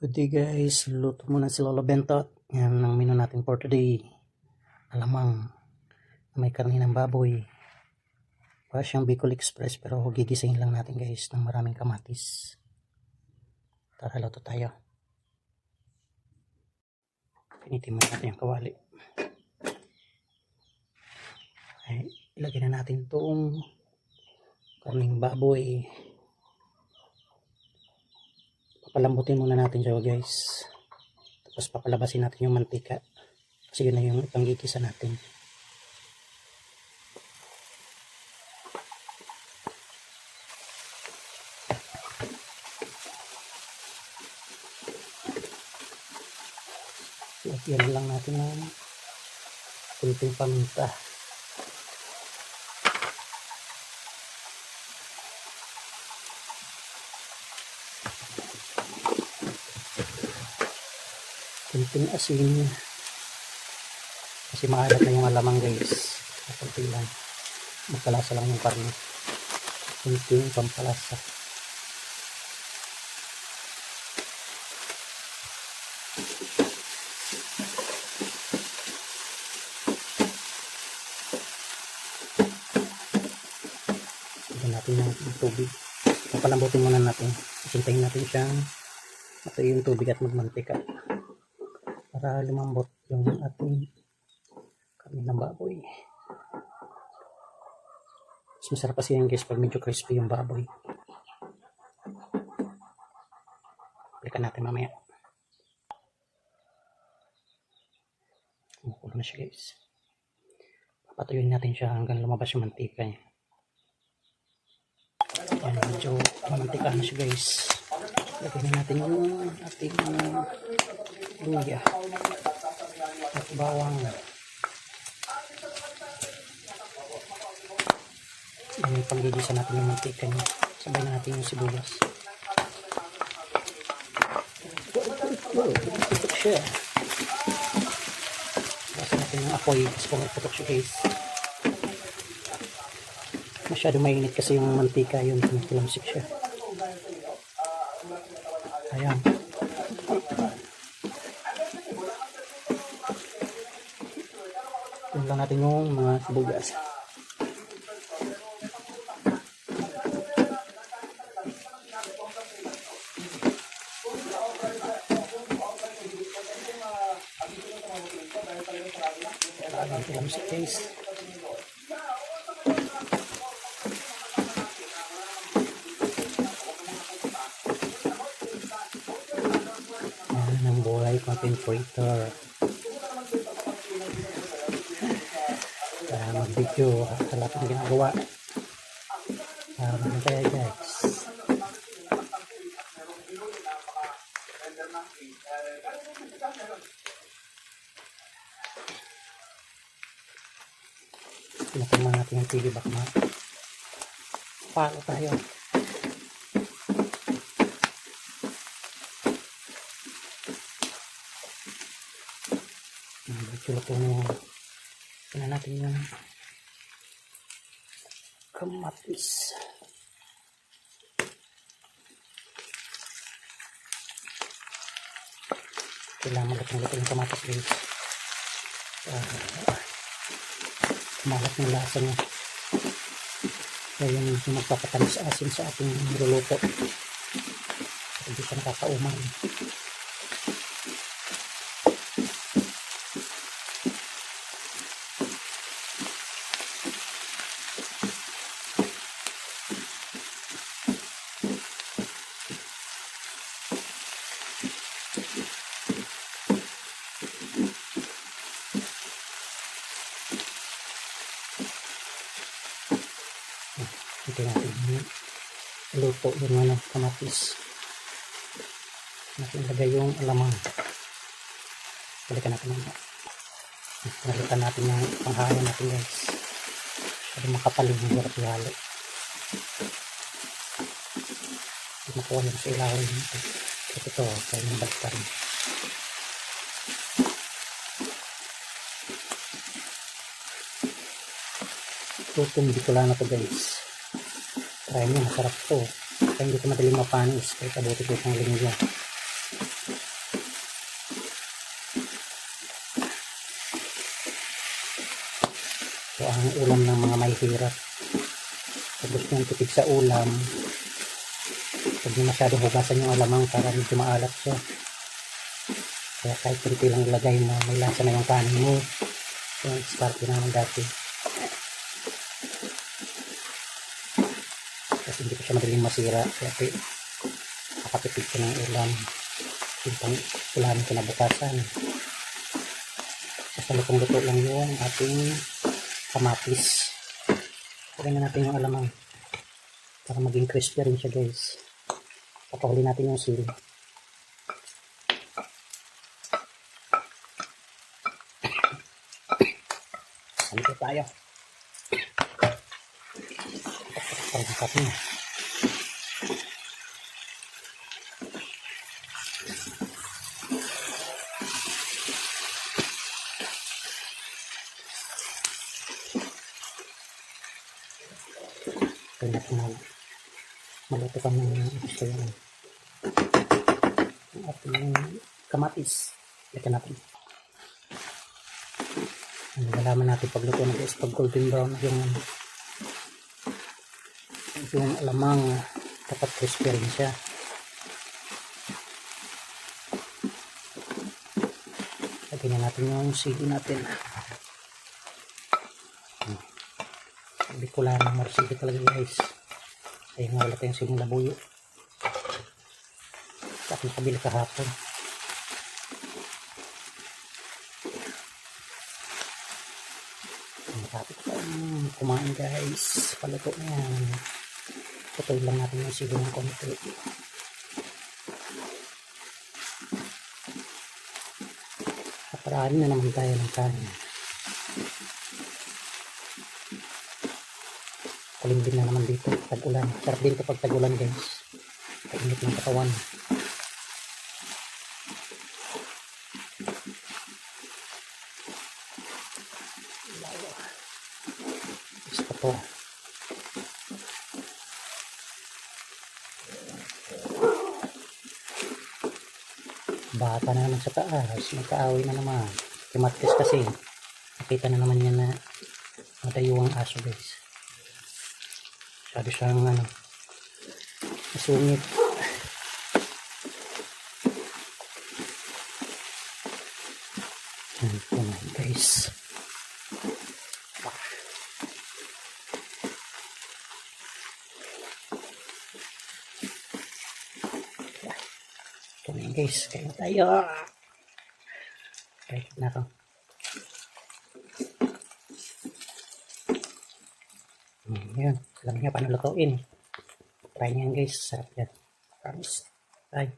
Good day guys, luto muna si Lolo Bentot. Yan ang menu natin for today. Alamang, may karne ng baboy. Para siyang Bicol Express pero gigisahin lang natin guys ng maraming kamatis. Tara, luto tayo. Pinitin muna natin yung kawali. Ay, ilagay na natin itong karneng baboy. Papalambutin muna natin siya guys. Tapos papalabasin natin yung mantika. Kasi yun na yung ipanggigisa natin. Lagyan lang natin ng kunting paminta. Kunting asin. Kasi maalat na yung alamang guys. Kunti lang. Magkalasa lang yung karne. Kunting pampalasa. Lagyan natin ng tubig. Papalambutin muna natin. Isintayin natin siyang matuyo yung tubig at magmantika. Para lumambot yung ating karne ng baboy. Mas masarap kasi yan guys pag medyo crispy yung baboy. Balikan natin mamaya. Kumukulo na siya guys. Papatuyuin natin siya hanggang lumabas yung mantika niya. Yan, medyo mamantika na siya guys. Lagyan na natin yung ating luya at bawang. Yan, panggigisa natin yung mantika niya. Sabay na natin yung sibuyas. Putok siya. Basta natin yung apoy kasi kung putok siya guys. Masyado mainit kasi yung mantika yun. Tulamsik siya. Ayan. Tingnan lang natin yung mga sibuyas. Ayan, tulamsik guys. Ng buhay content creator. Kaya mag-video sa lahat ng ginagawa. Ano kaya guys? Pinatima natin yung pili bak na palo tayo. Luto na yung tingnan natin yung kamatis. Kailangan luto yung kamatis guys. Malat ng lasa niya. Kaya yun yung magpapatamis asin sa ating niluluto. Hindi siya nakakauman. Ito natin luto yung kamatis. Natin lagay yung alamang. Balikan natin mga. Balikan natin yung panghalo natin guys. Para makapalig yung hirap ihalo. Hindi makuha yung sa ilalim nito. Ito, kaya yung balikan. Tutong Bicolano to guys. Try nyo, masarap to. Kaya hindi ko madaling mapanis. Kaya kabuti ko itong linggo. Ito ang ulam ng mga may hirap. Kung gusto nyo tipid sa ulam, huwag nyo masyadong hugasan yung alamang para medyo maalat siya. Kaya kahit kunti lang ilagay mo, may lasa na yung kanin mo. Yung start naman dati. Kasi hindi ko siya madaling masira. Kaya nakatipid ko ng ulam. Yung pang ulamin ko na bukasan. Basta lutong-luto lang yung ating kamatis. Pagyan na natin yung alamang para maging crispy rin siya, guys. Papahuli natin yung sili. Salito tayo. Pagkakas niya. Kaya natin maluto ka ng gusto yun. Ang ating kamatis. Lagyan natin. Nalaman natin pagluto na guys, pag golden brown yung alamang dapat crispy rin siya. Lagyan na natin yung sili natin. Sabi ko lang marsili talaga guys. Kaya nga wala tayong siling labuyo. Sa aking kabili kahapon. Matapit pa kumain guys. Paluto na yan. Putol lang natin yung sili ng konti. Kaparaan na naman tayo ng kanin. Kulimbin na naman dito. Tag-ulan. Sarap din ito pag tag-ulan guys. Kainit ng katawan. Gusto to. Bata na naman sa taas. Magkaaway na naman. Kumatkis kasi. Nakita na naman niya na matayuang aso guys. Sabi siyang masungit. Ito na guys. Ito na guys. Kaya tayo. Kaya na ito. Yan. Alam niya paano lutuin. Try niya guys. Sarap yan. Promise. Bye.